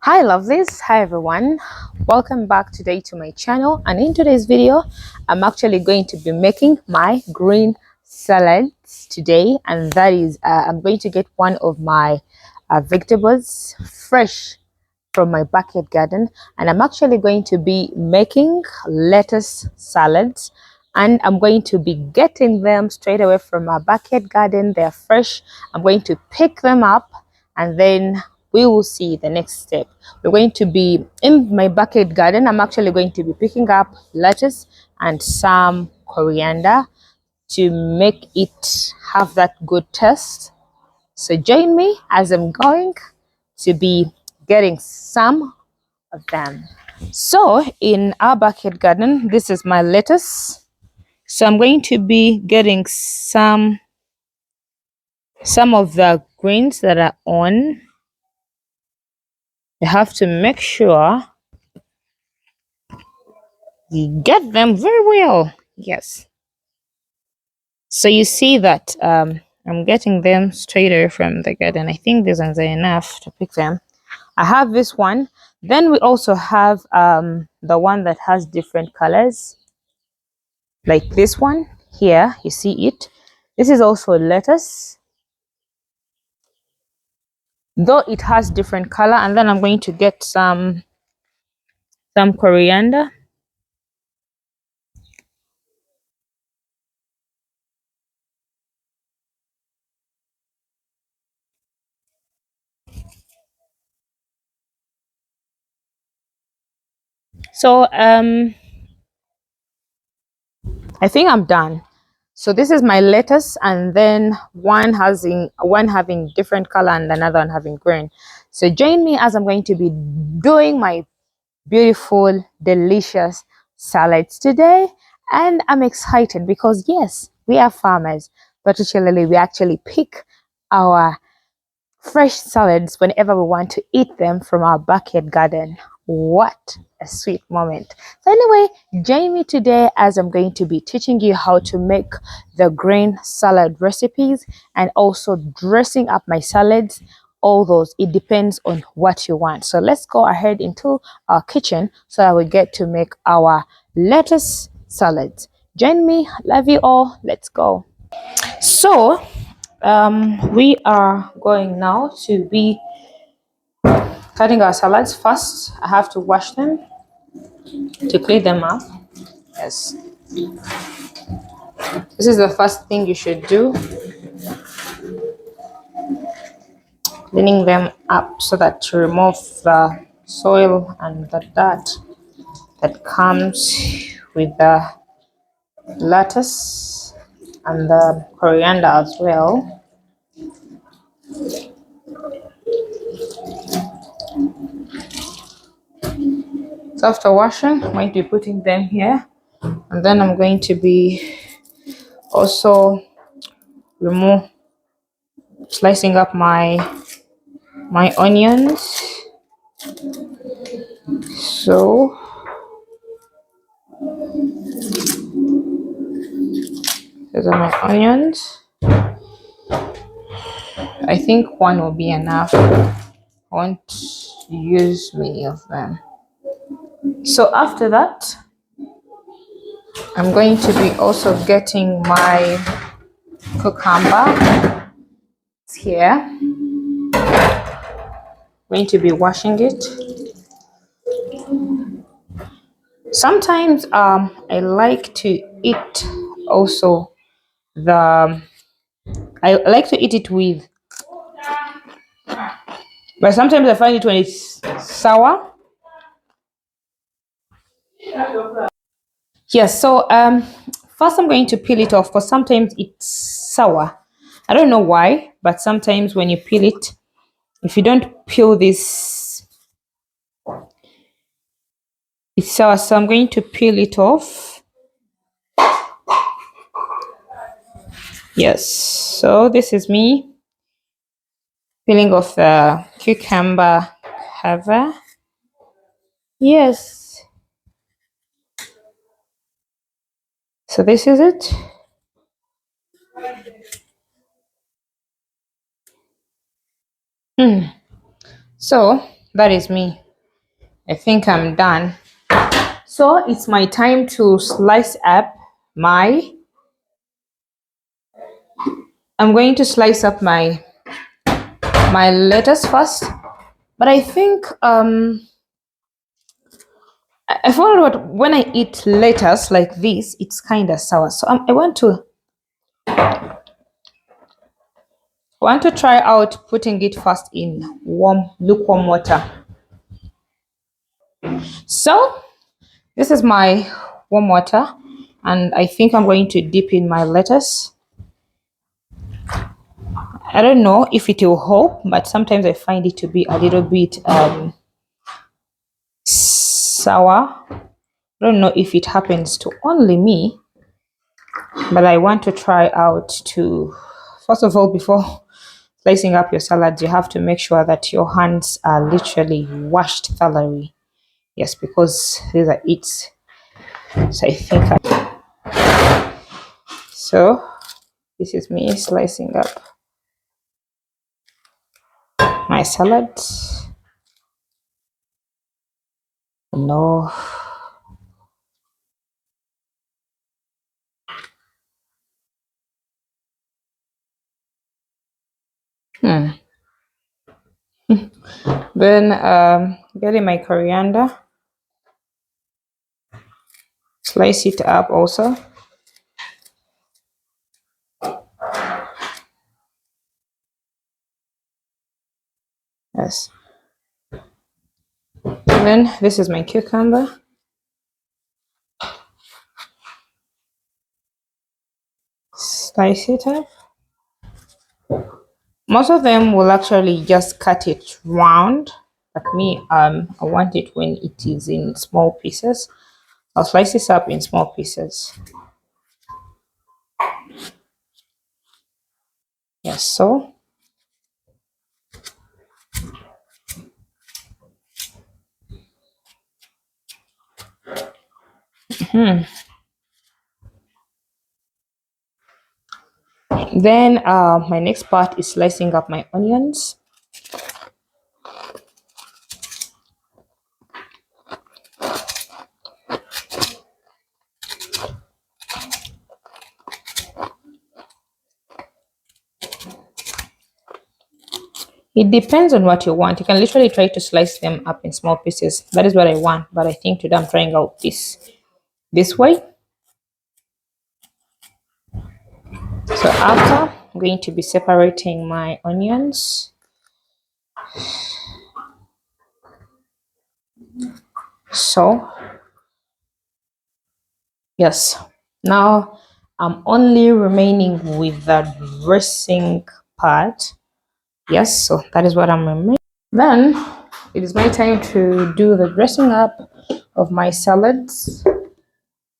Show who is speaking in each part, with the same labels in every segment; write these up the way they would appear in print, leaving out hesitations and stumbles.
Speaker 1: Hi lovelies, hi everyone, welcome back today to my channel. And in today's video I'm actually going to be making my green salads today, and that is I'm going to get one of my vegetables fresh from my backyard garden, and I'm actually going to be making lettuce salads, and I'm going to be getting them straight away from my backyard garden. They're fresh. I'm going to pick them up, and then we will see the next step. We're going to be in my backyard garden. I'm actually going to be picking up lettuce and some coriander to make it have that good taste. So join me as I'm going to be getting some of them. So in our backyard garden, this is my lettuce. So I'm going to be getting some of the greens that are on. You have to make sure you get them very well. Yes. So you see that I'm getting them straight away from the garden. I think these ones are enough to pick them. I have this one. Then we also have the one that has different colors, like this one here. You see it. This is also lettuce, though it has different color. And then I'm going to get some coriander. So I think I'm done. So this is my lettuce, and then one having different color and another one having green. So join me as I'm going to be doing my beautiful, delicious salads today. And I'm excited because yes, we are farmers, particularly we actually pick our fresh salads whenever we want to eat them from our backyard garden. What a sweet moment. So anyway, join me today as I'm going to be teaching you how to make the green salad recipes and also dressing up my salads. All those, it depends on what you want. So let's go ahead into our kitchen so that we get to make our lettuce salads. Join me. Love you all. Let's go. So we are going now to be cutting our salads. First, I have to wash them to clean them up. Yes, this is the first thing you should do, cleaning them up so that to remove the soil and the dirt that comes with the lettuce and the coriander as well. So after washing, I'm going to be putting them here, and then I'm going to be also remove slicing up my onions. So these are my onions. I think one will be enough. I won't use many of them. So after that, I'm going to be also getting my cucumber here. I'm going to be washing it. Sometimes I like to eat also I like to eat it with, but sometimes I find it when it's sour. Yes, so first I'm going to peel it off because sometimes it's sour. I don't know why, but sometimes when you peel it, if you don't peel this, it's sour. So I'm going to peel it off. Yes, so this is me peeling off the cucumber cover. Yes, so this is it. So that is me. I think I'm done. So it's my time to slice up my, I'm going to slice up my lettuce first. But I think I found out when I eat lettuce like this, it's kind of sour. So I want to try out putting it first in lukewarm water. So this is my warm water, and I think I'm going to dip in my lettuce. I don't know if it will help, but sometimes I find it to be a little bit sour. I don't know if it happens to only me, but I want to try out to, first of all, before slicing up your salads, you have to make sure that your hands are literally washed thoroughly. Yes, because these are its. So I think so this is me slicing up my salad. No. Then getting my coriander, slice it up also. Yes. Then this is my cucumber. Slice it up. Most of them will actually just cut it round, but me, I want it when it is in small pieces. I'll slice this up in small pieces. Yes, so. Then my next part is slicing up my onions. It depends on what you want. You can literally try to slice them up in small pieces. That is what I want, but I think today I'm trying out this way. So after, I'm going to be separating my onions. So yes, now I'm only remaining with the dressing part. Yes, so that is what I'm remaining. Then it is my time to do the dressing up of my salads.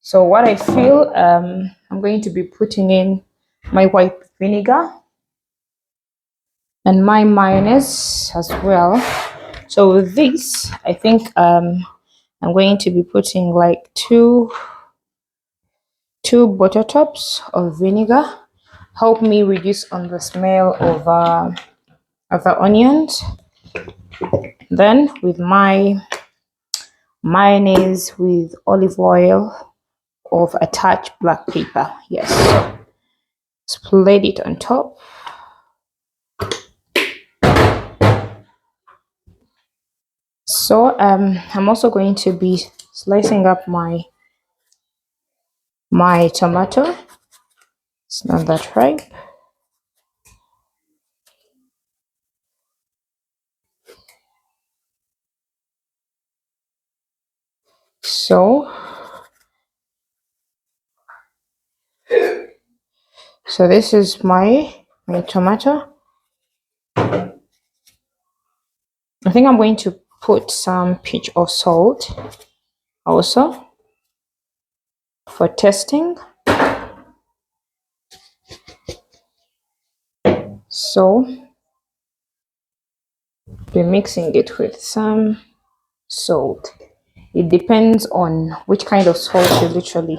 Speaker 1: So what I feel, I'm going to be putting in my white vinegar and my mayonnaise as well. So with this, I think I'm going to be putting like two bottle tops of vinegar. Help me reduce on the smell of the onions. Then with my mayonnaise with olive oil of attached black pepper. Yes, spread it on top. So I'm also going to be slicing up my tomato. It's not that ripe. So this is my tomato. I think I'm going to put some pinch of salt also for testing. So be mixing it with some salt. It depends on which kind of salt you literally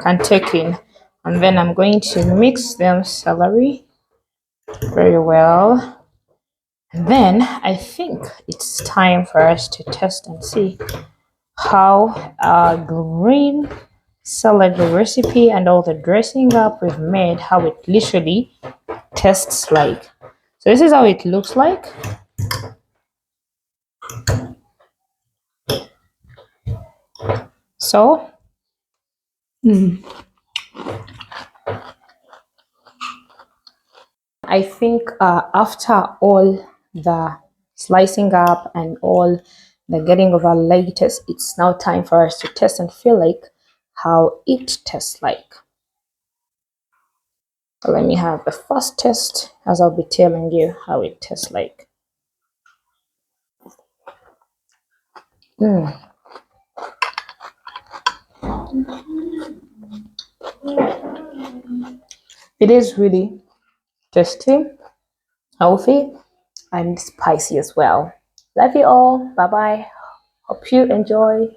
Speaker 1: can take in. And then I'm going to mix them celery very well. And then I think it's time for us to test and see how our green salad recipe and all the dressing up we've made, how it literally tastes like. So this is how it looks like. So I think after all the slicing up and all the getting of our lettuce, it's now time for us to test and feel like how it tastes like. So let me have the first test as I'll be telling you how it tastes like. It is really tasty, healthy, and spicy as well. Love you all. Bye bye. Hope you enjoy.